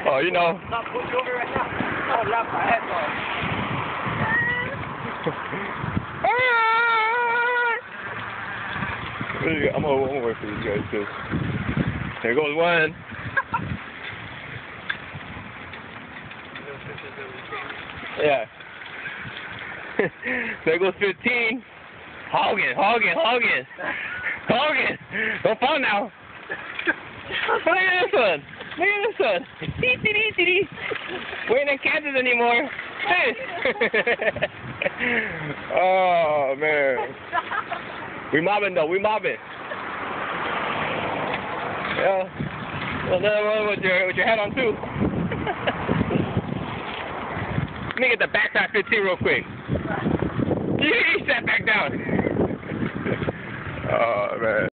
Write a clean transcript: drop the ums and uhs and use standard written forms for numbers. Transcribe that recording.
Oh, you know. I'll put you over right now. I'll laugh my head off. I'm gonna wait for these guys too. There goes one. Yeah. There goes 15. Hogan. Don't fall now. Look at this one. We ain't in Kansas anymore. Hey. Oh, man. We mobbing, though. Yeah. Another one with your hat on, too. Let me get the backside 15 real quick. Sat back down. Oh, man.